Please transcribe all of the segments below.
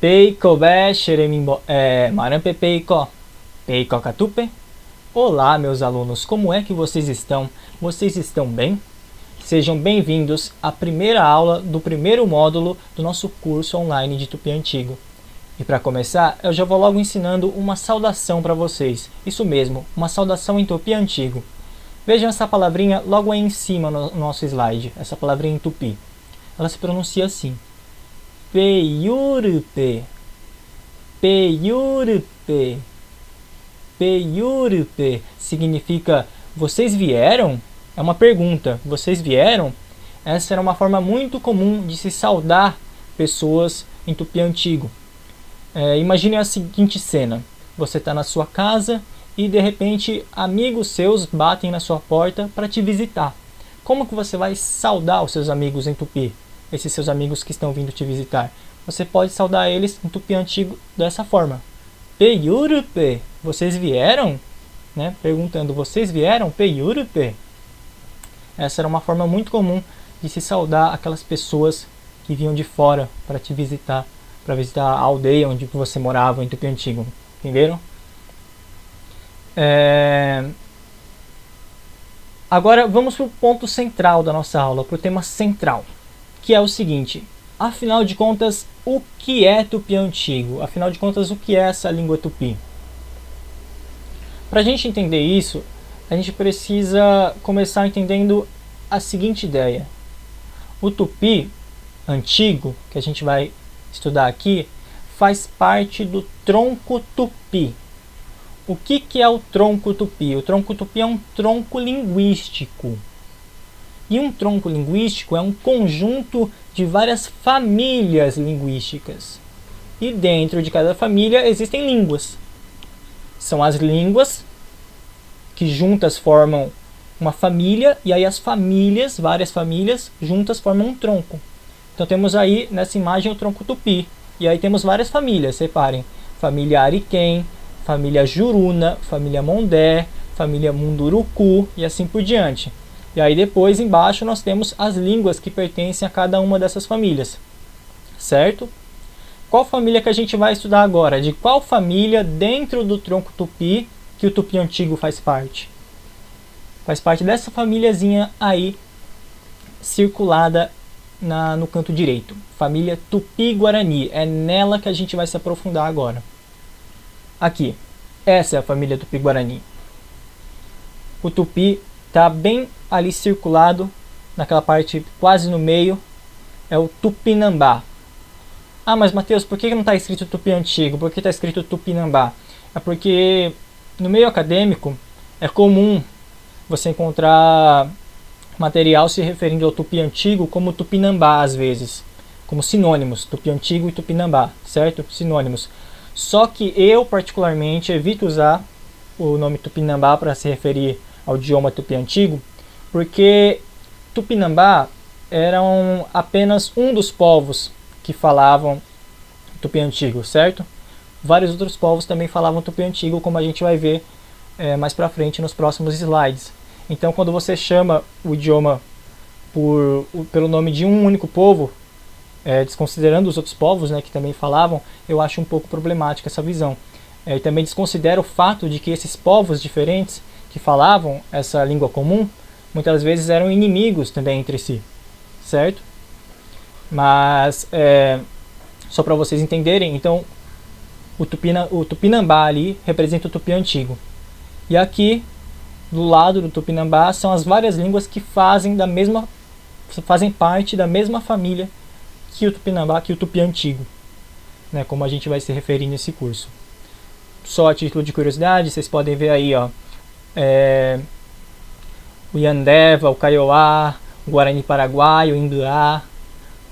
Peiko be xeremimbo marampe peiko peiko katupe. Olá, meus alunos, como é que vocês estão? Vocês estão bem? Sejam bem-vindos à primeira aula do primeiro módulo do nosso curso online de Tupi Antigo. E para começar, eu já vou logo ensinando uma saudação para vocês. Isso mesmo, uma saudação em Tupi Antigo. Vejam essa palavrinha logo aí em cima no nosso slide, essa palavrinha em Tupi. Ela se pronuncia assim. Peyurupe, peyurupe, peyurupe. Significa, vocês vieram? É uma pergunta, vocês vieram? Essa era uma forma muito comum de se saudar pessoas em Tupi Antigo. Imagine a seguinte cena, você está na sua casa e de repente amigos seus batem na sua porta para te visitar. Como que você vai saudar os seus amigos em Tupi? Esses seus amigos que estão vindo te visitar. Você pode saudar eles em Tupi Antigo dessa forma. Peyurupe, vocês vieram? Né? Perguntando, vocês vieram? Peyurupe. Essa era uma forma muito comum de se saudar aquelas pessoas que vinham de fora para te visitar, para visitar a aldeia onde você morava em Tupi Antigo. Entenderam? Agora vamos para o ponto central da nossa aula, para o tema central, que é o seguinte: afinal de contas, o que é Tupi Antigo? Afinal de contas, o que é essa língua tupi? Para a gente entender isso, a gente precisa começar entendendo a seguinte ideia. O tupi antigo, que a gente vai estudar aqui, faz parte do tronco tupi. O que é o tronco tupi? O tronco tupi é um tronco linguístico. E um tronco linguístico é um conjunto de várias famílias linguísticas. E dentro de cada família existem línguas. São as línguas que juntas formam uma família, e aí as famílias, várias famílias, juntas formam um tronco. Então temos aí nessa imagem o tronco tupi. E aí temos várias famílias, reparem. Família Ariquém, família Juruna, família Mondé, família Munduruku e assim por diante. E aí depois embaixo nós temos as línguas que pertencem a cada uma dessas famílias. Certo? Qual família que a gente vai estudar agora? De qual família dentro do tronco tupi que o tupi antigo faz parte? Faz parte dessa famíliazinha aí circulada no canto direito. Família Tupi-Guarani. É nela que a gente vai se aprofundar agora. Aqui. Essa é a família Tupi-Guarani. O tupi está bem ali circulado, naquela parte quase no meio, é o Tupinambá. Ah, mas Matheus, por que não está escrito Tupi Antigo? Por que está escrito Tupinambá? É porque no meio acadêmico é comum você encontrar material se referindo ao Tupi Antigo como Tupinambá às vezes, como sinônimos, Tupi Antigo e Tupinambá, certo? Sinônimos. Só que eu particularmente evito usar o nome Tupinambá para se referir ao idioma Tupi Antigo, porque Tupinambá eram apenas um dos povos que falavam Tupi Antigo, certo? Vários outros povos também falavam Tupi Antigo, como a gente vai ver mais pra frente nos próximos slides. Então, quando você chama o idioma pelo nome de um único povo, desconsiderando os outros povos, né, que também falavam, eu acho um pouco problemática essa visão. E também desconsidero o fato de que esses povos diferentes que falavam essa língua comum, muitas vezes eram inimigos também entre si, certo? Mas, só para vocês entenderem, então, o Tupinambá ali representa o Tupi Antigo. E aqui, do lado do Tupinambá, são as várias línguas que fazem parte da mesma família que o Tupinambá, que o Tupi Antigo, né, como a gente vai se referir nesse curso. Só a título de curiosidade, vocês podem ver aí, ó, o Yandeva, o Kaiowá, o Guarani Paraguai, o Induá,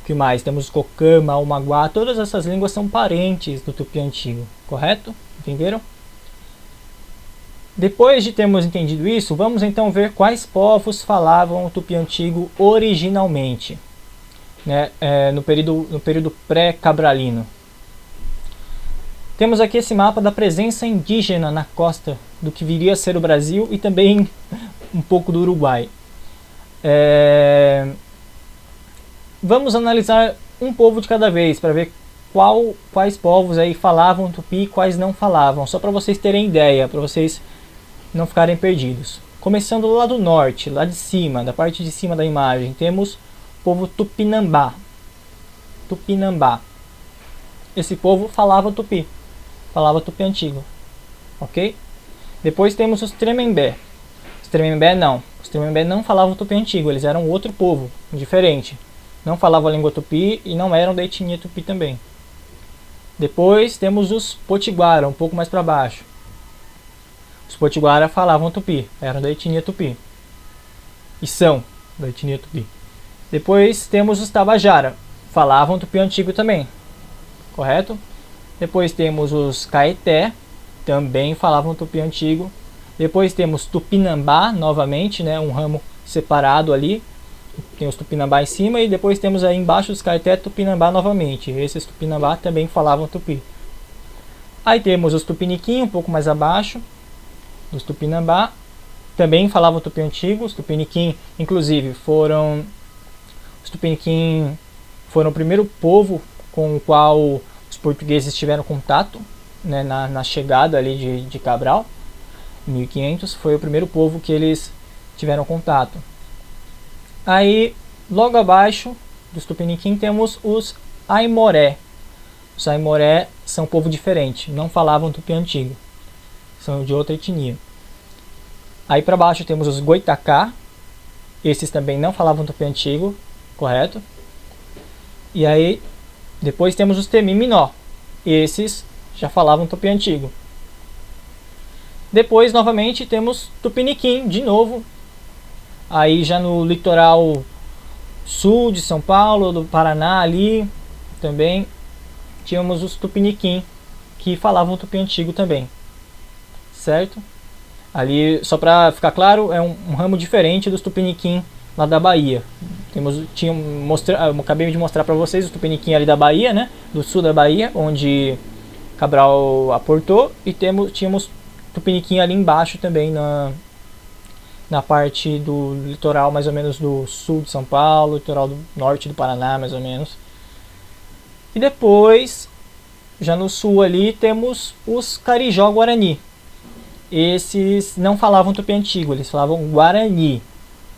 o que mais? Temos o Cocama, o Maguá, todas essas línguas são parentes do Tupi Antigo, correto? Entenderam? Depois de termos entendido isso, vamos então ver quais povos falavam o Tupi Antigo originalmente, né, no período pré-cabralino. Temos aqui esse mapa da presença indígena na costa do que viria a ser o Brasil e também um pouco do Uruguai. Vamos analisar um povo de cada vez para ver quais povos aí falavam tupi e quais não falavam, só para vocês terem ideia, para vocês não ficarem perdidos. Começando lá do norte, lá de cima, da parte de cima da imagem, temos o povo Tupinambá. Tupinambá. Esse povo falava tupi antigo, ok? Depois temos os Tremembé. Os Tremembé não falavam tupi antigo, eles eram outro povo, diferente. Não falavam a língua tupi e não eram da etnia tupi também. Depois temos os Potiguara, um pouco mais para baixo. Os Potiguara falavam tupi, eram da etnia tupi. E são da etnia tupi. Depois temos os Tabajara, falavam tupi antigo também, correto? Depois temos os Caeté, também falavam tupi antigo. Depois temos Tupinambá, novamente, né, um ramo separado ali. Tem os Tupinambá em cima e depois temos aí embaixo dos Caeté Tupinambá novamente. Esses Tupinambá também falavam tupi. Aí temos os Tupiniquim, um pouco mais abaixo dos Tupinambá, também falavam tupi antigo. Os Tupiniquim, inclusive, foram o primeiro povo com o qual os portugueses tiveram contato, né, na chegada ali de Cabral, em 1500, foi o primeiro povo que eles tiveram contato. Aí, logo abaixo dos Tupiniquim, temos os Aimoré. Os Aimoré são um povo diferente, não falavam tupi antigo, são de outra etnia. Aí para baixo temos os Goitacá, esses também não falavam tupi antigo, correto? E aí depois temos os Temiminó, esses já falavam tupi antigo. Depois novamente temos Tupiniquim, de novo, aí já no litoral sul de São Paulo, do Paraná ali, também tínhamos os Tupiniquim, que falavam tupi antigo também, certo? Ali, só para ficar claro, é um ramo diferente dos Tupiniquim lá da Bahia. Eu acabei de mostrar para vocês os Tupiniquim ali da Bahia, né, do sul da Bahia, onde Cabral aportou, e tínhamos Tupiniquim ali embaixo também na parte do litoral mais ou menos do sul de São Paulo, litoral do norte do Paraná mais ou menos. E depois, já no sul ali, temos os Carijó Guarani. Esses não falavam tupi antigo, eles falavam Guarani,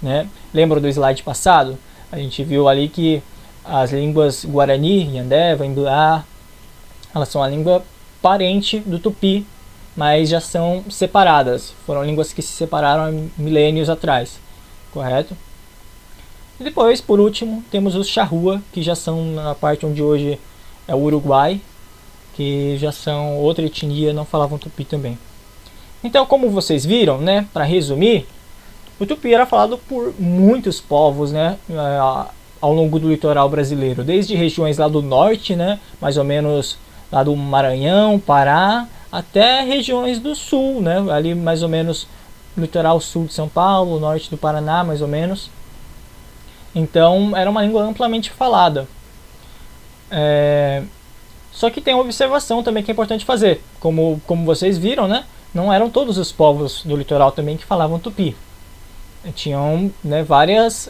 né? Lembra do slide passado? A gente viu ali que as línguas Guarani, Yandeva, Imbuá, elas são a língua parente do tupi, mas já são separadas. Foram línguas que se separaram há milênios atrás, correto? E depois, por último, temos os Charrua, que já são na parte onde hoje é o Uruguai, que já são outra etnia, não falavam tupi também. Então, como vocês viram, né, para resumir, o tupi era falado por muitos povos, né, ao longo do litoral brasileiro, desde regiões lá do norte, né, mais ou menos lá do Maranhão, Pará, até regiões do sul, né, ali mais ou menos litoral sul de São Paulo, norte do Paraná, mais ou menos. Então, era uma língua amplamente falada. Só que tem uma observação também que é importante fazer. Como vocês viram, né, não eram todos os povos do litoral também que falavam tupi. Tinham, né, várias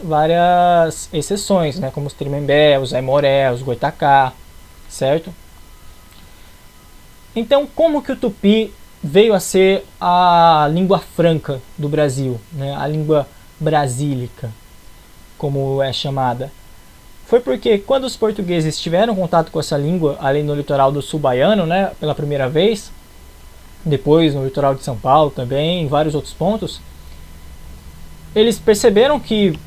exceções, né, como os Tremembé, os Aimoré, os Goitacá, certo? Então, como que o tupi veio a ser a língua franca do Brasil, né, a língua brasílica, como é chamada? Foi porque quando os portugueses tiveram contato com essa língua ali no litoral do sul baiano, né, pela primeira vez, depois no litoral de São Paulo também, em vários outros pontos, eles perceberam que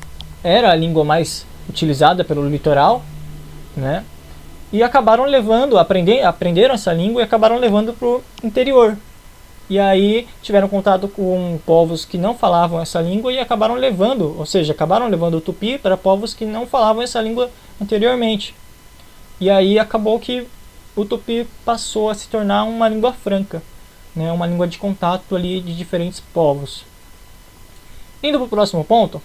era a língua mais utilizada pelo litoral, né, e acabaram aprenderam essa língua e acabaram levando para o interior. E aí tiveram contato com povos que não falavam essa língua e acabaram levando o tupi para povos que não falavam essa língua anteriormente. E aí acabou que o tupi passou a se tornar uma língua franca, né, uma língua de contato ali de diferentes povos. Indo para o próximo ponto,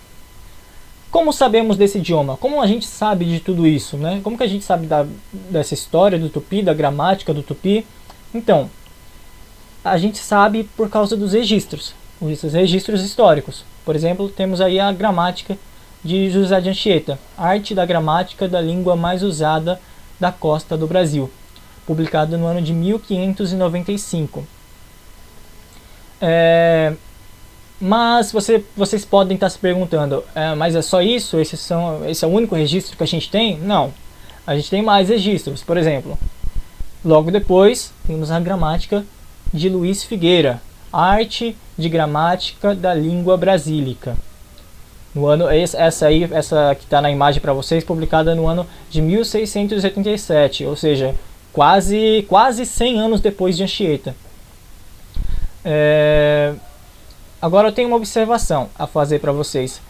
como sabemos desse idioma? Como a gente sabe de tudo isso, né? Como que a gente sabe dessa história do tupi, da gramática do tupi? Então, a gente sabe por causa dos registros, os registros históricos. Por exemplo, temos aí a gramática de José de Anchieta, arte da gramática da língua mais usada da costa do Brasil, publicada no ano de 1595. Mas vocês podem estar se perguntando, mas é só isso? Esse é o único registro que a gente tem? Não, a gente tem mais registros. Por exemplo, logo depois temos a gramática de Luiz Figueira, Arte de Gramática da Língua Brasílica. No ano, essa que está na imagem para vocês, publicada no ano de 1687, ou seja, quase 100 anos depois de Anchieta. Agora eu tenho uma observação a fazer para vocês.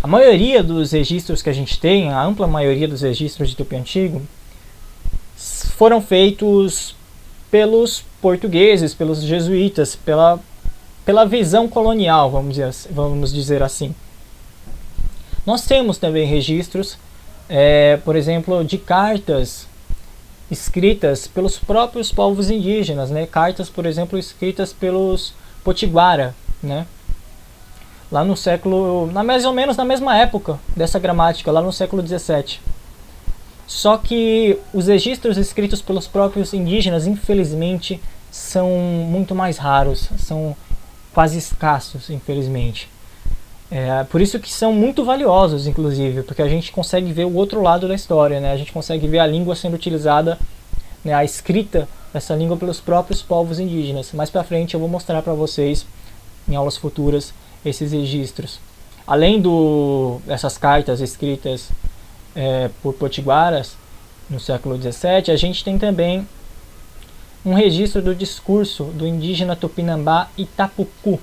A maioria dos registros que a gente tem, a ampla maioria dos registros de Tupi Antigo, foram feitos pelos portugueses, pelos jesuítas, pela visão colonial, vamos dizer assim. Nós temos também registros, por exemplo, de cartas escritas pelos próprios povos indígenas, né? Cartas, por exemplo, escritas pelos Potiguara, né? Lá no século, mais ou menos na mesma época dessa gramática, lá no século 17. Só que os registros escritos pelos próprios indígenas, infelizmente, são muito mais raros, são quase escassos, infelizmente. Por isso que são muito valiosos, inclusive, porque a gente consegue ver o outro lado da história, né? A gente consegue ver a língua sendo utilizada, né, a escrita dessa língua pelos próprios povos indígenas. Mais pra frente eu vou mostrar para vocês, em aulas futuras, esses registros. Além dessas cartas escritas por potiguaras no século XVII, a gente tem também um registro do discurso do indígena Tupinambá Itapucu.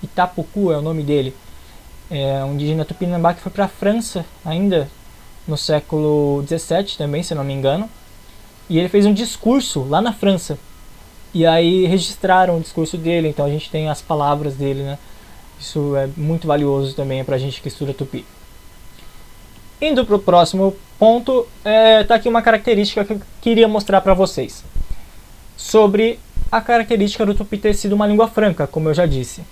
Itapucu é o nome dele. É um indígena Tupinambá que foi para a França ainda no século XVII também, se não me engano. E ele fez um discurso lá na França. E aí registraram o discurso dele, então a gente tem as palavras dele, né? Isso é muito valioso também para a gente que estuda Tupi. Indo para o próximo ponto, tá aqui uma característica que eu queria mostrar para vocês. Sobre a característica do Tupi ter sido uma língua franca, como eu já disse.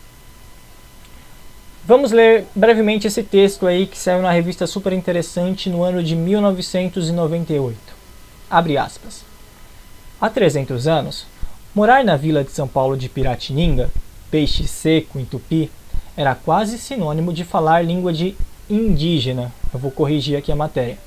Vamos ler brevemente esse texto aí que saiu na revista Super Interessante no ano de 1998. Abre aspas. Há 300 anos, morar na vila de São Paulo de Piratininga, peixe seco em Tupi, era quase sinônimo de falar língua de indígena. Eu vou corrigir aqui a matéria.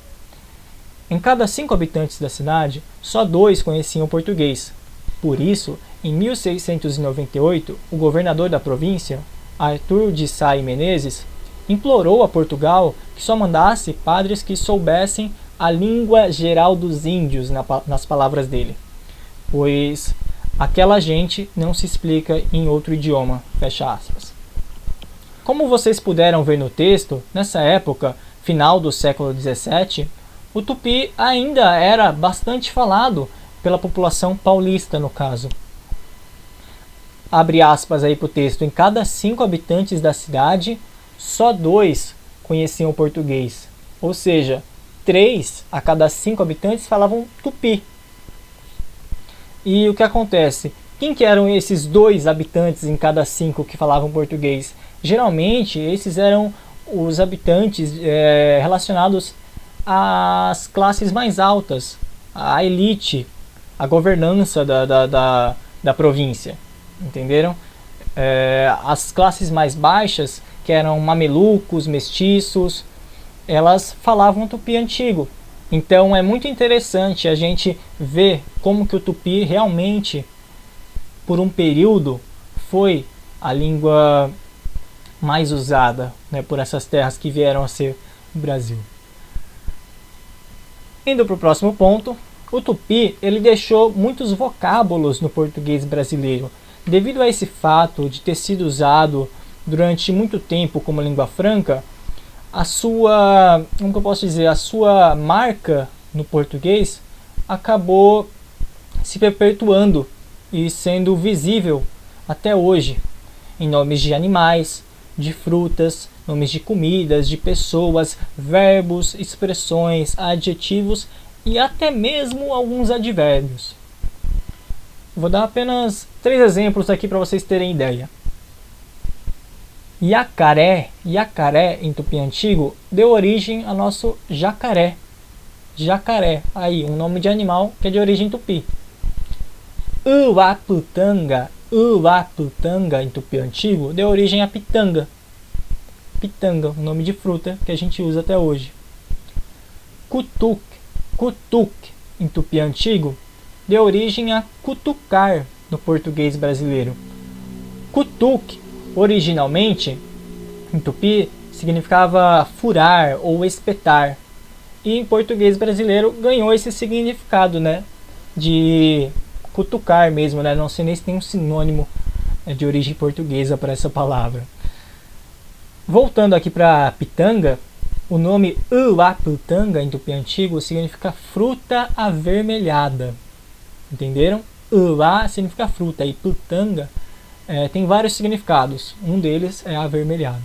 Em cada 5 habitantes da cidade, só 2 conheciam português. Por isso, em 1698, o governador da província, Arthur de Sá e Menezes, implorou a Portugal que só mandasse padres que soubessem a língua geral dos índios, nas palavras dele, pois aquela gente não se explica em outro idioma, fecha aspas. Como vocês puderam ver no texto, nessa época, final do século XVII, o Tupi ainda era bastante falado pela população paulista, no caso. Abre aspas aí para o texto. Em cada 5 habitantes da cidade, só 2 conheciam português. Ou seja, 3 a cada 5 habitantes falavam Tupi. E o que acontece? Quem que eram esses 2 habitantes em cada 5 que falavam português? Geralmente, esses eram os habitantes relacionados às classes mais altas, à elite, à governança da província. Entenderam? As classes mais baixas, que eram mamelucos, mestiços, elas falavam Tupi antigo. Então é muito interessante a gente ver como que o Tupi realmente, por um período, foi a língua mais usada, né, por essas terras que vieram a ser o Brasil. Indo para o próximo ponto, o Tupi ele deixou muitos vocábulos no português brasileiro. Devido a esse fato de ter sido usado durante muito tempo como língua franca, a sua marca no português acabou se perpetuando e sendo visível até hoje em nomes de animais, de frutas, nomes de comidas, de pessoas, verbos, expressões, adjetivos e até mesmo alguns advérbios. Vou dar apenas 3 exemplos aqui para vocês terem ideia. Yacaré em Tupi antigo, deu origem ao nosso jacaré. Jacaré, aí, um nome de animal que é de origem tupi. Uaputanga em tupi antigo, deu origem a pitanga. Pitanga, um nome de fruta que a gente usa até hoje. Cutuc em tupi antigo, deu origem a cutucar no português brasileiro. Cutuc, originalmente, em tupi, significava furar ou espetar. E em português brasileiro ganhou esse significado, né? De cutucar mesmo, né? Não sei nem se tem um sinônimo de origem portuguesa para essa palavra. Voltando aqui para pitanga, o nome uaputanga em tupi antigo significa fruta avermelhada. Entenderam? Uá significa fruta e putanga tem vários significados. Um deles é avermelhado.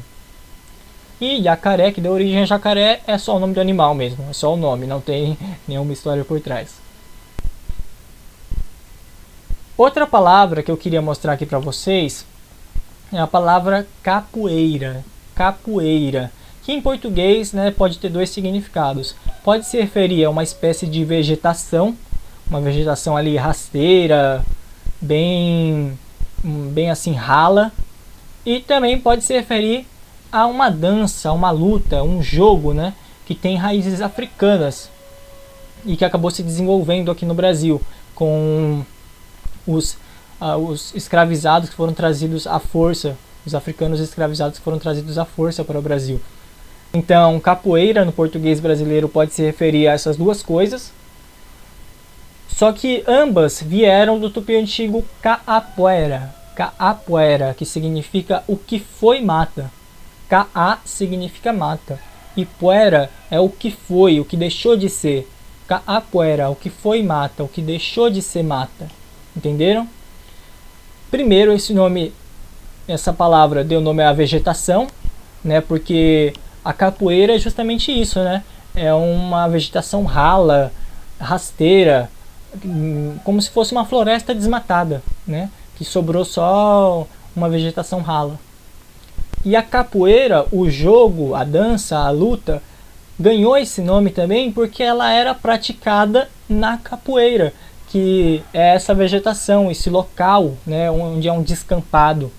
E jacaré, que deu origem a jacaré, é só o nome do animal mesmo. É só o nome, não tem nenhuma história por trás. Outra palavra que eu queria mostrar aqui para vocês é a palavra capoeira. Capoeira, que em português, né, pode ter dois significados. Pode se referir a uma espécie de vegetação, uma vegetação ali rasteira, bem assim rala, e também pode se referir a uma dança, uma luta, um jogo, né, que tem raízes africanas e que acabou se desenvolvendo aqui no Brasil com os escravizados que foram trazidos à força, os africanos escravizados que foram trazidos à força para o Brasil. Então, capoeira no português brasileiro pode se referir a essas duas coisas, só que ambas vieram do tupi antigo caapoera, que significa o que foi mata. Caá significa mata e poera é o que foi, o que deixou de ser. Caapoera, o que foi mata, o que deixou de ser mata. Entenderam? Primeiro, essa palavra deu nome à vegetação, né? Porque a capoeira é justamente isso, né? É uma vegetação rala, rasteira, como se fosse uma floresta desmatada, né? Que sobrou só uma vegetação rala. E a capoeira, o jogo, a dança, a luta, ganhou esse nome também porque ela era praticada na capoeira, que é essa vegetação, esse local, né, onde é um descampado,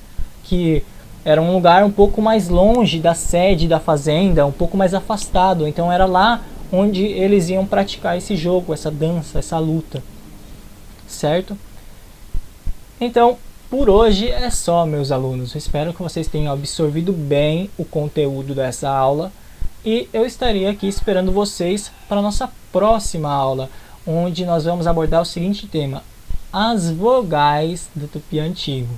que era um lugar um pouco mais longe da sede da fazenda, um pouco mais afastado. Então era lá onde eles iam praticar esse jogo, essa dança, essa luta, certo? Então, por hoje é só, meus alunos. Eu espero que vocês tenham absorvido bem o conteúdo dessa aula e eu estaria aqui esperando vocês para a nossa próxima aula, onde nós vamos abordar o seguinte tema: as vogais do tupi antigo.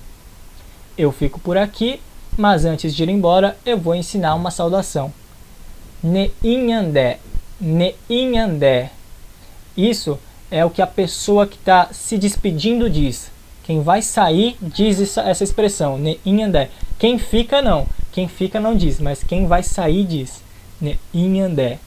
Eu fico por aqui, mas antes de ir embora, eu vou ensinar uma saudação. Neinhandé, neinhandé. Isso é o que a pessoa que está se despedindo diz. Quem vai sair diz essa expressão, neinhandé. Quem fica não diz, mas quem vai sair diz, neinhandé.